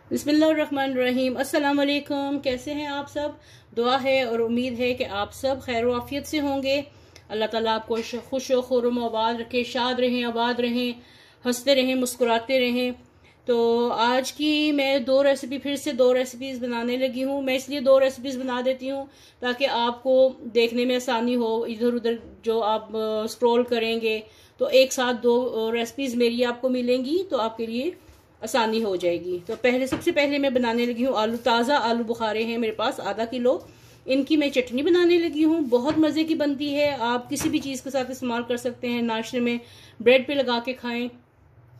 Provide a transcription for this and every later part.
बिस्मिल्लाहिर्रहमानिर्रहीम। अस्सलाम वालेकुम। कैसे हैं आप सब? दुआ है और उम्मीद है कि आप सब खैर आफियत से होंगे। अल्लाह ताला आपको खुश व खुर्रम आबाद रखे, शाद रहें, आबाद रहें, हंसते रहें, मुस्कुराते रहें। तो आज की मैं फिर से दो रेसिपीज़ बनाने लगी हूँ। मैं इसलिए दो रेसिपीज़ बना देती हूँ ताकि आपको देखने में आसानी हो। इधर उधर जो आप स्क्रॉल करेंगे तो एक साथ दो रेसिपीज़ मेरी आपको मिलेंगी, तो आपके लिए आसानी हो जाएगी। तो सबसे पहले मैं बनाने लगी हूँ ताज़ा आलू बुखारे हैं मेरे पास आधा किलो। इनकी मैं चटनी बनाने लगी हूँ। बहुत मज़े की बनती है। आप किसी भी चीज़ के साथ इस्तेमाल कर सकते हैं। नाश्ते में ब्रेड पे लगा के खाएं,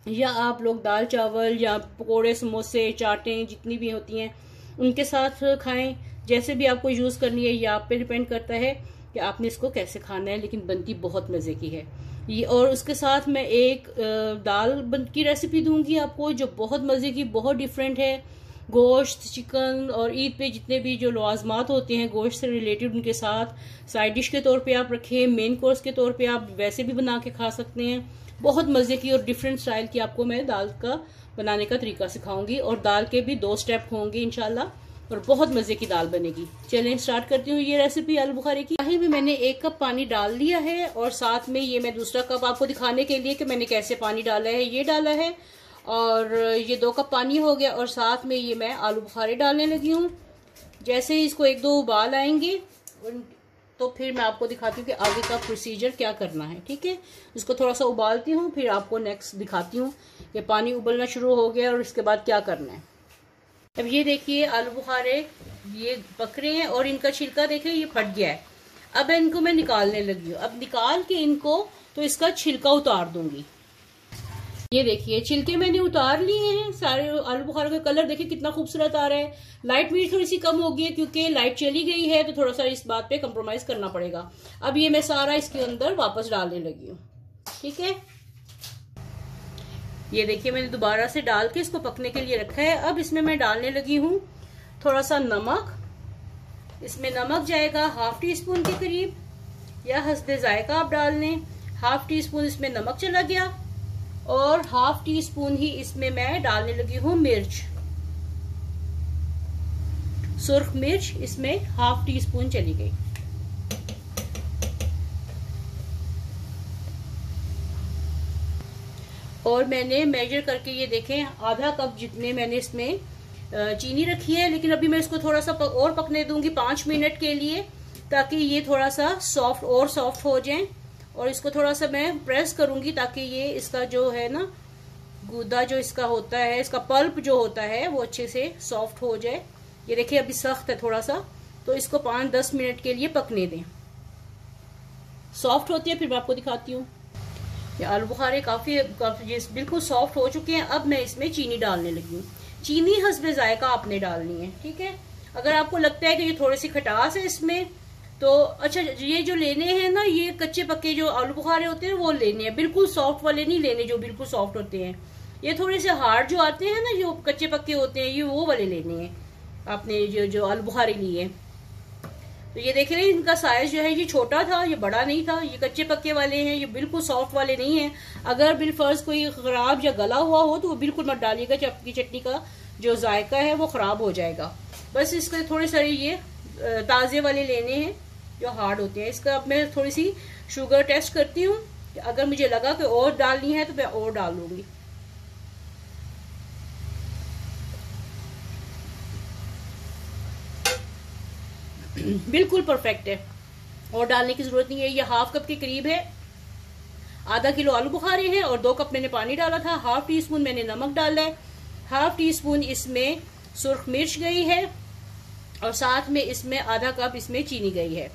या आप लोग दाल चावल या पकोड़े, समोसे, चाटें जितनी भी होती हैं उनके साथ खाएं। जैसे भी आपको यूज़ करनी है, ये आप पे डिपेंड करता है कि आपने इसको कैसे खाना है, लेकिन बनती बहुत मज़े की है ये। और उसके साथ मैं एक दाल की रेसिपी दूंगी आपको, जो बहुत मज़े की, बहुत डिफरेंट है। गोश्त, चिकन और ईद पे जितने भी जो लवाजमात होते हैं गोश्त से रिलेटेड, उनके साथ साइड डिश के तौर पे आप रखें, मेन कोर्स के तौर पे आप वैसे भी बना के खा सकते हैं। बहुत मज़े की और डिफरेंट स्टाइल की आपको मैं दाल का बनाने का तरीका सिखाऊंगी, और दाल के भी 2 स्टेप होंगे इंशाल्लाह, और बहुत मज़े की दाल बनेगी। चलें स्टार्ट करती हूँ ये रेसिपी आलू बुखारे की। यहाँ भी मैंने 1 कप पानी डाल लिया है, और साथ में ये मैं दूसरा कप आपको दिखाने के लिए कि मैंने कैसे पानी डाला है, ये डाला है, और ये 2 कप पानी हो गया। और साथ में ये मैं आलू बुखारे डालने लगी हूँ। जैसे ही इसको 1-2 उबाल आएंगे तो फिर मैं आपको दिखाती हूँ कि आगे का प्रोसीजर क्या करना है। ठीक है, इसको थोड़ा सा उबालती हूँ, फिर आपको नेक्स्ट दिखाती हूँ कि पानी उबलना शुरू हो गया और इसके बाद क्या करना है। अब ये देखिए आलू बुखारे ये पक रहे हैं, और इनका छिलका देखें ये फट गया है। अब इनको मैं निकालने लगी हूँ। अब निकाल के इनको तो इसका छिलका उतार दूंगी। ये देखिए छिलके मैंने उतार लिए हैं सारे। आलू बुखारे का कलर देखिए कितना खूबसूरत आ रहा है। लाइट मिर्च थोड़ी सी कम होगी क्योंकि लाइट चली गई है, तो थोड़ा सा इस बात पे कंप्रोमाइज करना पड़ेगा। अब ये मैं सारा इसके अंदर वापस डालने लगी हूँ। ठीक है, ये देखिए मैंने दोबारा से डाल के इसको पकने के लिए रखा है। अब इसमें मैं डालने लगी हूँ थोड़ा सा नमक। इसमें नमक जाएगा 1/2 टीस्पून के करीब, या हस्बे जायका आप डाल लें। 1/2 टीस्पून इसमें नमक चला गया, और 1/2 टीस्पून ही इसमें मैं डालने लगी हूँ मिर्च, सुर्ख मिर्च इसमें 1/2 टीस्पून चली गई। और मैंने मेजर करके ये देखें आधा कप जितने मैंने इसमें चीनी रखी है। लेकिन अभी मैं इसको थोड़ा सा और पकने दूंगी 5 मिनट के लिए, ताकि ये थोड़ा सा सॉफ्ट हो जाए। और इसको थोड़ा सा मैं प्रेस करूंगी ताकि ये इसका जो है ना गूदा जो इसका होता है, इसका पल्प जो होता है वो अच्छे से सॉफ्ट हो जाए। ये देखिए अभी सख्त है थोड़ा सा, तो इसको 5-10 मिनट के लिए पकने दें। सॉफ्ट होती है फिर मैं आपको दिखाती हूँ। ये आलू बुखारे काफी बिल्कुल सॉफ्ट हो चुके हैं। अब मैं इसमें चीनी डालने लगी हूँ। चीनी हस्बे जायका आपने डालनी है। ठीक है, अगर आपको लगता है कि ये थोड़ी सी खटास है इसमें, तो अच्छा ये जो लेने हैं ना, ये कच्चे पक्के जो आलू बुखारे होते हैं वो लेने हैं, बिल्कुल सॉफ्ट वाले नहीं लेने जो बिल्कुल सॉफ्ट होते हैं। ये थोड़े से हार्ड जो आते हैं ना, जो कच्चे पक्के होते हैं, ये वो वाले लेने हैं आपने जो आलू बुखारे लिए। तो ये देख रहे हैं इनका साइज जो है ये छोटा था, ये बड़ा नहीं था। ये कच्चे पक्के वाले हैं, ये बिल्कुल सॉफ्ट वाले नहीं हैं। अगर बिलफर्ज कोई खराब या गला हुआ हो तो वो बिल्कुल मत डालिएगा, आपकी चटनी का जो जायका है वो खराब हो जाएगा। बस इसके थोड़े सारे ये ताजे वाले लेने हैं जो हार्ड होते हैं। इसका अब मैं थोड़ी सी शुगर टेस्ट करती हूँ, अगर मुझे लगा कि और डालनी है तो मैं और डाल लूंगी। बिल्कुल परफेक्ट है, और डालने की जरूरत नहीं है। ये 1/2 कप के करीब है। आधा किलो आलू बुखारे हैं और 2 कप मैंने पानी डाला था। 1/2 टीस्पून मैंने नमक डाला है, 1/2 टीस्पून इसमें सुर्ख मिर्च गई है, और साथ में इसमें आधा कप इसमें चीनी गई है।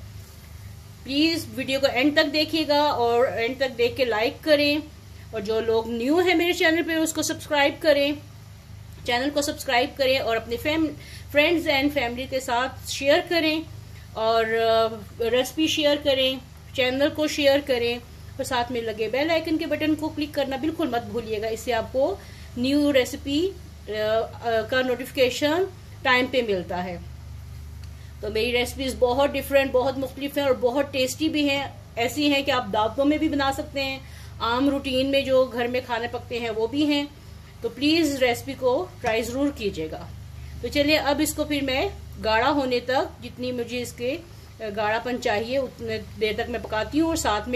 प्लीज वीडियो को एंड तक देखिएगा, और एंड तक देख के लाइक करें, और जो लोग न्यू है मेरे चैनल पे उसको सब्सक्राइब करें, चैनल को सब्सक्राइब करें, और अपने फ्रेंड्स एंड फैमिली के साथ शेयर करें, और रेसिपी शेयर करें, चैनल को शेयर करें, और साथ में लगे बेल आइकन के बटन को क्लिक करना बिल्कुल मत भूलिएगा। इससे आपको न्यू रेसिपी का नोटिफिकेशन टाइम पे मिलता है। तो मेरी रेसिपीज बहुत डिफरेंट, बहुत मुख्तलिफ हैं, और बहुत टेस्टी भी हैं। ऐसी हैं कि आप दावतों में भी बना सकते हैं, आम रूटीन में जो घर में खाने पकते हैं वो भी हैं। तो प्लीज़ रेसिपी को ट्राई ज़रूर कीजिएगा। तो चलिए अब इसको फिर मैं गाढ़ा होने तक, जितनी मुझे इसके गाढ़ापन चाहिए उतने देर तक मैं पकाती हूँ। और साथ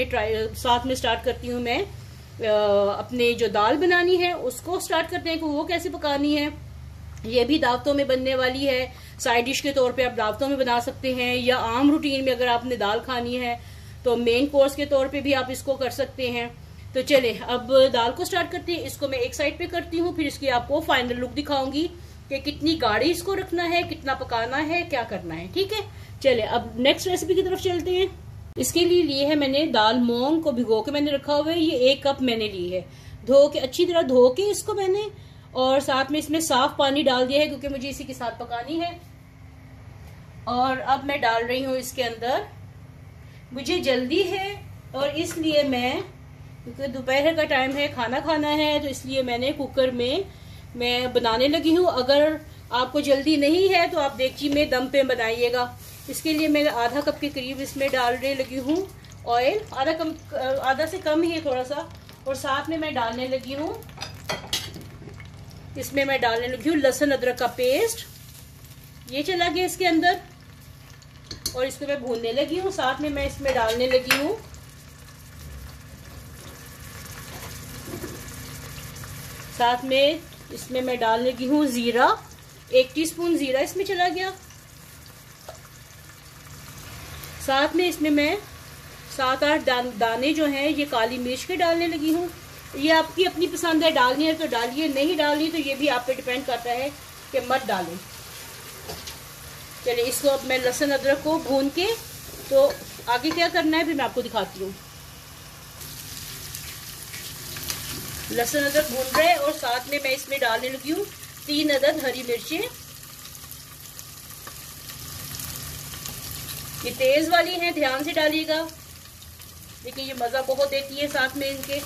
में स्टार्ट करती हूँ मैं अपने जो दाल बनानी है उसको स्टार्ट करते हैं कि वो कैसे पकानी है। ये भी दावतों में बनने वाली है, साइड डिश के तौर पे आप दावतों में बना सकते हैं, या आम रूटीन में अगर आपने दाल खानी है तो मेन कोर्स के तौर पे भी आप इसको कर सकते हैं। तो चले अब दाल को स्टार्ट करते हैं। इसको मैं एक साइड पे करती हूँ, फिर इसकी आपको फाइनल लुक दिखाऊंगी कि कितनी गाढ़ी इसको रखना है, कितना पकाना है, क्या करना है। ठीक है, चले अब नेक्स्ट रेसिपी की तरफ चलते हैं। इसके लिए है मैंने दाल मूंग को भिगो के मैंने रखा हुआ है, ये 1 कप मैंने ली है। धो के अच्छी तरह धो के इसको मैंने, और साथ में इसमें साफ पानी डाल दिया है क्योंकि मुझे इसी के साथ पकानी है। और अब मैं डाल रही हूँ इसके अंदर, मुझे जल्दी है और इसलिए क्योंकि दोपहर का टाइम है, खाना खाना है, तो इसलिए मैंने कुकर में मैं बनाने लगी हूँ। अगर आपको जल्दी नहीं है तो आप देगची में दम पे बनाइएगा। इसके लिए मैं आधा कप के करीब इसमें डालने लगी हूँ ऑयल, आधा से कम ही है थोड़ा सा। और साथ में मैं डालने लगी हूँ लहसुन अदरक का पेस्ट, ये चला गया इसके अंदर, और इसको मैं भूनने लगी हूँ। साथ में मैं इसमें डालने लगी हूँ जीरा, 1 टीस्पून जीरा इसमें चला गया। साथ में इसमें मैं 7-8 दाने जो हैं ये काली मिर्च के डालने लगी हूँ। ये आपकी अपनी पसंद है, डालनी है तो डालिए, नहीं डालनी तो ये भी आप पे डिपेंड करता है कि मत डालें। चलिए इसको अब मैं लहसुन अदरक को भून के, तो आगे क्या करना है फिर मैं आपको दिखाती हूँ। लहसुन अदरक भून रहे हैं और साथ में मैं इसमें डालने लगी हूँ 3 अदद हरी मिर्चें। ये तेज वाली हैं, ध्यान से डालिएगा, देखिए ये मजा बहुत देती है साथ में इनके।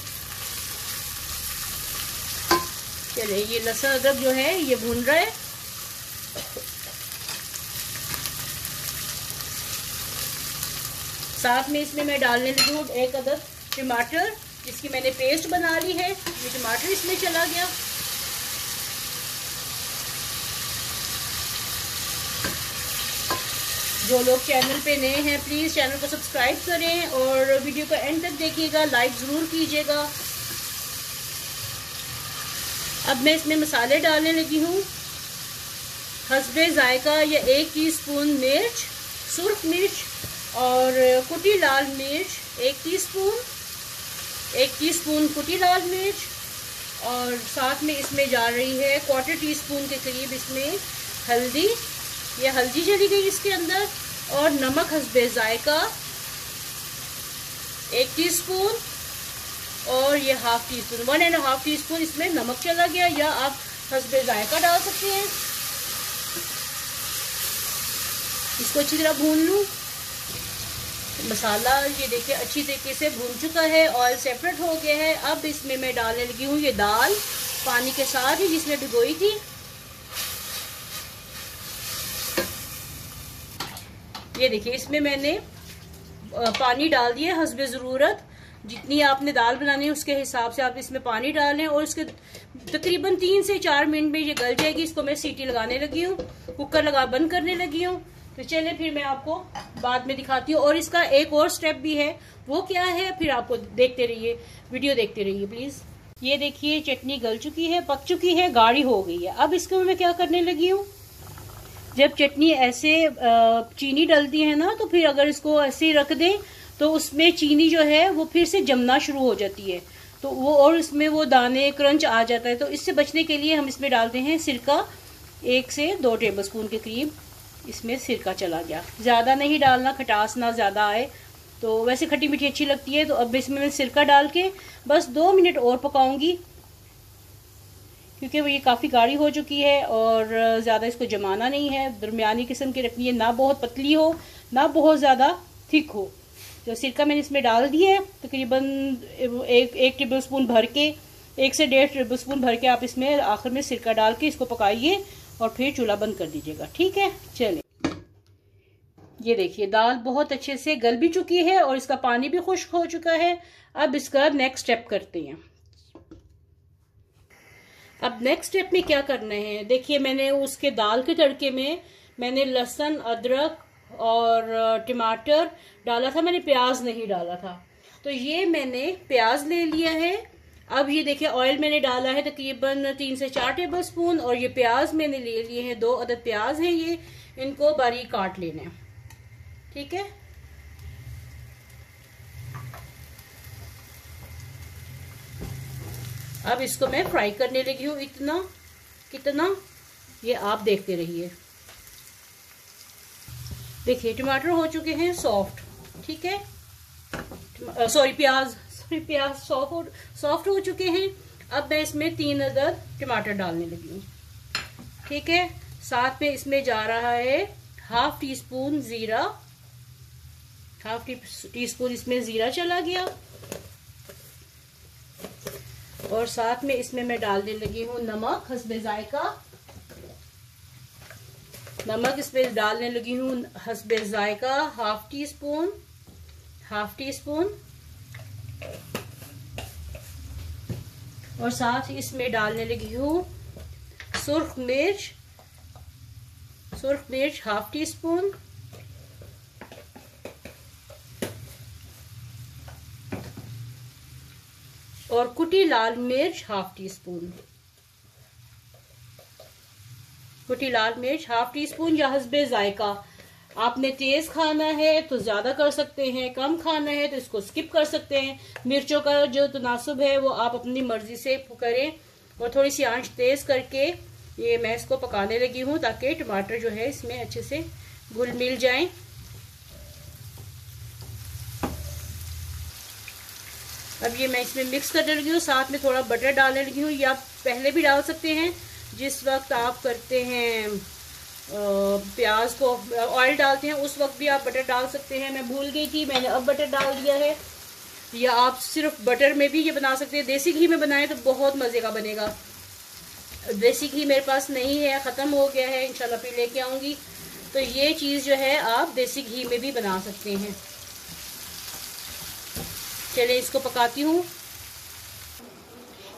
चलिए ये लहसुन अदरक जो है ये भून रहा है। साथ में इसमें मैं डालने लगी हूँ 1 अदद टमाटर, जिसकी मैंने पेस्ट बना ली है। ये टमाटर इसमें चला गया। जो लोग चैनल पे नए हैं प्लीज़ चैनल को सब्सक्राइब करें और वीडियो को एंड तक देखिएगा, लाइक ज़रूर कीजिएगा। अब मैं इसमें मसाले डालने लगी हूँ हस्बे जायका, या 1 टीस्पून मिर्च, सुर्ख मिर्च और कुटी लाल मिर्च 1 टीस्पून कुटी लाल मिर्च, और साथ में इसमें जा रही है 1/4 टीस्पून के करीब इसमें हल्दी, ये हल्दी चली गई इसके अंदर, और नमक हस्बे जायका 1 टीस्पून, और ये 1/2 टीस्पून 1.5 टीस्पून इसमें नमक चला गया, या आप हस्बे जायका डाल सकते हैं। इसको अच्छी तरह भून लूँ। मसाला ये देखिए अच्छी तरीके से भून चुका है, ऑयल सेपरेट हो गया है। अब इसमें मैं डालने लगी हूँ ये दाल पानी के साथ ही जिसमें भिगोई थी। ये देखिए इसमें मैंने पानी डाल दिया हस्बे ज़रूरत, जितनी आपने दाल बनानी है उसके हिसाब से आप इसमें पानी डालें, और इसके तकरीबन 3 से 4 मिनट में ये गल जाएगी। इसको मैं सीटी लगाने लगी हूँ, कुकर बंद करने लगी हूँ। तो चलिए फिर मैं आपको बाद में दिखाती हूँ। और इसका एक और स्टेप भी है, वो क्या है फिर आपको देखते रहिए, वीडियो देखते रहिए प्लीज। ये देखिए चटनी गल चुकी है, पक चुकी है, गाढ़ी हो गई है। अब इसको मैं क्या करने लगी हूँ, जब चटनी ऐसे चीनी डलती है ना, तो फिर अगर इसको ऐसे रख दें तो उसमें चीनी जो है वो फिर से जमना शुरू हो जाती है, तो वो और इसमें वो दाने क्रंच आ जाता है। तो इससे बचने के लिए हम इसमें डालते हैं सिरका, 1 से 2 टेबलस्पून के करीब इसमें सिरका चला गया। ज़्यादा नहीं डालना, खटास ना ज़्यादा आए, तो वैसे खट्टी मीठी अच्छी लगती है। तो अब इसमें मैं सिरका डाल के बस 2 मिनट और पकाऊंगी, क्योंकि वो ये काफ़ी गाढ़ी हो चुकी है और ज़्यादा इसको जमाना नहीं है, दरमियानी किस्म की रखनी है, ना बहुत पतली हो ना बहुत ज़्यादा थिक हो। तो सिरका मैंने इसमें डाल दिया है, तकरीबन 1 टेबलस्पून भर के, 1 से 1.5 टेबलस्पून भर के आप इसमें आखिर में सिरका डाल के इसको पकाइए और फिर चूल्हा बंद कर दीजिएगा। ठीक है, चलिए ये देखिए दाल बहुत अच्छे से गल भी चुकी है और इसका पानी भी खुश्क हो चुका है। अब इसका नेक्स्ट स्टेप करते हैं। अब नेक्स्ट स्टेप में क्या करना है, देखिए मैंने उसके दाल के तड़के में मैंने लहसुन, अदरक और टमाटर डाला था, मैंने प्याज नहीं डाला था। तो ये मैंने प्याज ले लिया है। अब ये देखिए ऑयल मैंने डाला है तकरीबन 3 से 4 टेबल स्पून, और ये प्याज मैंने ले लिए हैं, 2 अदद प्याज हैं ये, इनको बारीक काट लेने हैं। ठीक है, अब इसको मैं फ्राई करने लगी हूँ। इतना कितना ये आप देखते रहिए। देखिए टमाटर हो चुके हैं सॉफ्ट। ठीक है, प्याज सॉफ्ट हो चुके हैं। अब मैं इसमें 3 अदद टमाटर डालने लगी हूँ। ठीक है, साथ में इसमें जा रहा है हाफ टी स्पून जीरा, हाफ टी स्पून इसमें जीरा चला गया। और साथ में इसमें मैं डालने लगी हूँ नमक हस्बे जायका। नमक इसमें डालने लगी हूँ हस्बे जायका, हाफ टी स्पून। और साथ ही इसमें डालने लगी हूँ सुर्ख मिर्च हाफ टी स्पून। और कुटी लाल मिर्च हाफ टी स्पून। कुटी लाल मिर्च हाफ टी स्पून या हस्बे जायका। आपने तेज खाना है तो ज्यादा कर सकते हैं, कम खाना है तो इसको स्किप कर सकते हैं। मिर्चों का जो तनासुब है वो आप अपनी मर्जी से करें। और थोड़ी सी आंच तेज करके ये मैं इसको पकाने लगी हूँ ताकि टमाटर जो है इसमें अच्छे से घुल मिल जाएं। अब ये मैं इसमें मिक्स करने लगी हूँ। साथ में थोड़ा बटर डालने लगी हूँ, या पहले भी डाल सकते हैं जिस वक्त आप करते हैं प्याज को ऑयल डालते हैं उस वक्त भी आप बटर डाल सकते हैं। मैं भूल गई थी, मैंने अब बटर डाल दिया है। या आप सिर्फ बटर में भी ये बना सकते हैं। देसी घी में बनाएं तो बहुत मजे का बनेगा। देसी घी मेरे पास नहीं है, ख़त्म हो गया है, इंशाल्लाह फिर लेके आऊँगी। तो ये चीज़ जो है आप देसी घी में भी बना सकते हैं। चलिए इसको पकाती हूँ।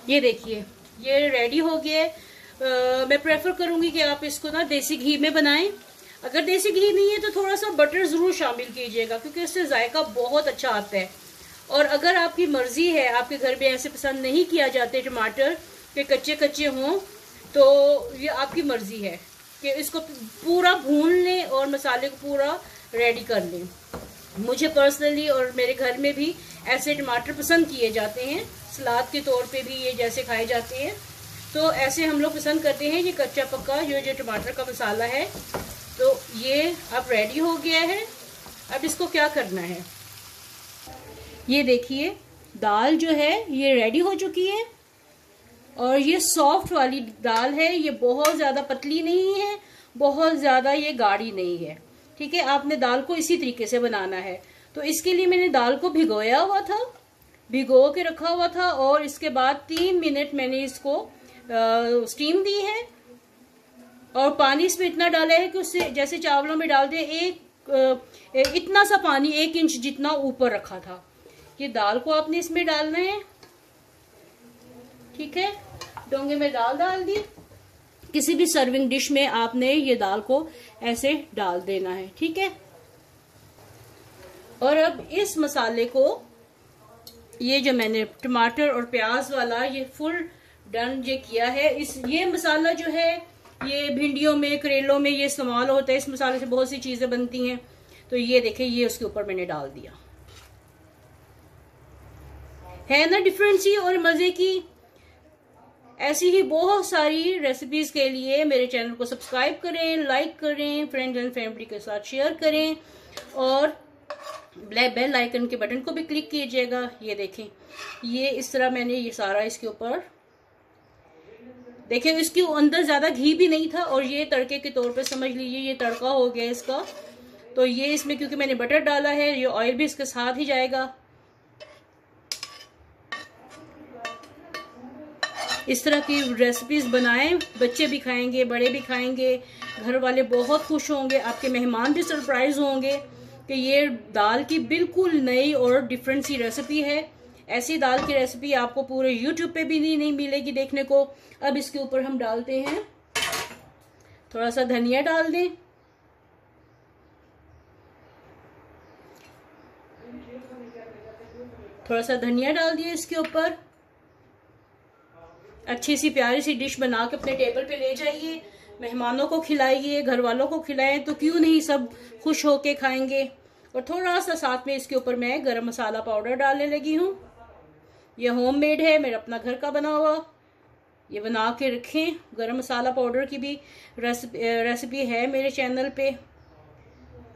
ये देखिए ये रेडी हो गया। मैं प्रेफर करूंगी कि आप इसको ना देसी घी में बनाएं। अगर देसी घी नहीं है तो थोड़ा सा बटर जरूर शामिल कीजिएगा, क्योंकि इससे जायका बहुत अच्छा आता है। और अगर आपकी मर्जी है, आपके घर में ऐसे पसंद नहीं किया जाते टमाटर के कच्चे कच्चे हों, तो ये आपकी मर्जी है कि इसको पूरा भून लें और मसाले को पूरा रेडी कर लें। मुझे पर्सनली और मेरे घर में भी ऐसे टमाटर पसंद किए जाते हैं, सलाद के तौर पे भी ये जैसे खाए जाते हैं। तो ऐसे हम लोग पसंद करते हैं ये कच्चा पक्का जो टमाटर का मसाला है। तो ये अब रेडी हो गया है। अब इसको क्या करना है, ये देखिए दाल जो है ये रेडी हो चुकी है। और ये सॉफ्ट वाली दाल है, ये बहुत ज़्यादा पतली नहीं है, बहुत ज़्यादा ये गाढ़ी नहीं है। ठीक है, आपने दाल को इसी तरीके से बनाना है। तो इसके लिए मैंने दाल को भिगोया हुआ था, भिगो के रखा हुआ था। और इसके बाद 3 मिनट मैंने इसको स्टीम दी है। और पानी इसमें इतना डाला है कि उससे जैसे चावलों में डालते हैं इतना सा पानी 1 इंच जितना ऊपर रखा था। ये दाल को आपने इसमें डालना है। ठीक है, डोंगे में दाल डाल दी। किसी भी सर्विंग डिश में आपने ये दाल को ऐसे डाल देना है। ठीक है, और अब इस मसाले को, ये जो मैंने टमाटर और प्याज वाला ये फुल डन ये किया है, ये मसाला जो है ये भिंडियों में, करेलों में ये इस्तेमाल होता है। इस मसाले से बहुत सी चीजें बनती हैं। तो ये देखिए ये उसके ऊपर मैंने डाल दिया है ना, डिफरेंट सी और मजे की। ऐसी ही बहुत सारी रेसिपीज के लिए मेरे चैनल को सब्सक्राइब करें, लाइक करें, फ्रेंड्स एंड फैमिली के साथ शेयर करें और बेल आइकन के बटन को भी क्लिक कीजिएगा। ये देखें ये इस तरह मैंने ये सारा इसके ऊपर, देखिए इसके अंदर ज्यादा घी भी नहीं था। और ये तड़के के तौर पे समझ लीजिए ये तड़का हो गया इसका। तो ये इसमें क्योंकि मैंने बटर डाला है, ये ऑयल भी इसके साथ ही जाएगा। इस तरह की रेसिपीज बनाएं, बच्चे भी खाएंगे, बड़े भी खाएंगे, घर वाले बहुत खुश होंगे, आपके मेहमान भी सरप्राइज होंगे कि ये दाल की बिल्कुल नई और डिफरेंट सी रेसिपी है। ऐसी दाल की रेसिपी आपको पूरे YouTube पे भी नहीं मिलेगी देखने को। अब इसके ऊपर हम डालते हैं, थोड़ा सा धनिया डाल दें, थोड़ा सा धनिया डाल दिया इसके ऊपर। अच्छी सी प्यारी सी डिश बना के अपने टेबल पे ले जाइए, मेहमानों को खिलाइए, घर वालों को खिलाएं तो क्यों नहीं, सब खुश होके खाएंगे। और थोड़ा सा साथ में इसके ऊपर मैं गरम मसाला पाउडर डालने लगी हूँ। ये होममेड है, मेरा अपना घर का बना हुआ, ये बना के रखें। गरम मसाला पाउडर की भी रेसिपी है मेरे चैनल पे,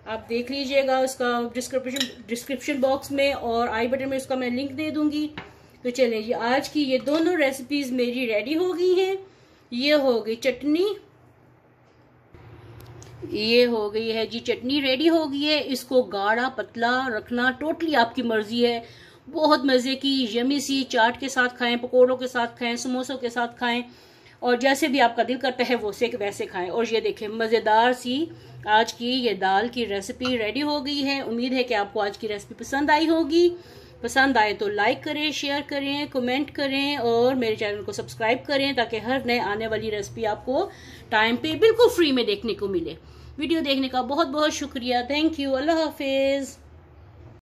आप देख लीजिएगा। उसका डिस्क्रिप्शन बॉक्स में और आई बटन में उसका मैं लिंक दे दूंगी। तो चलिए जी, आज की ये दोनों रेसिपीज मेरी रेडी हो गई हैं। ये हो गई चटनी, ये हो गई है जी चटनी, रेडी हो गई है। इसको गाढ़ा पतला रखना टोटली आपकी मर्जी है। बहुत मजे की यमी सी चाट के साथ खाएं, पकोड़ों के साथ खाएं, समोसों के साथ खाएं, और जैसे भी आपका दिल करता है वैसे खाएं। और ये देखें, मजेदार सी आज की ये दाल की रेसिपी रेडी हो गई है। उम्मीद है कि आपको आज की रेसिपी पसंद आई होगी। पसंद आए तो लाइक करें, शेयर करें, कमेंट करें और मेरे चैनल को सब्सक्राइब करें, ताकि हर नए आने वाली रेसिपी आपको टाइम पे बिल्कुल फ्री में देखने को मिले। वीडियो देखने का बहुत बहुत शुक्रिया। Thank you. Allah Hafiz.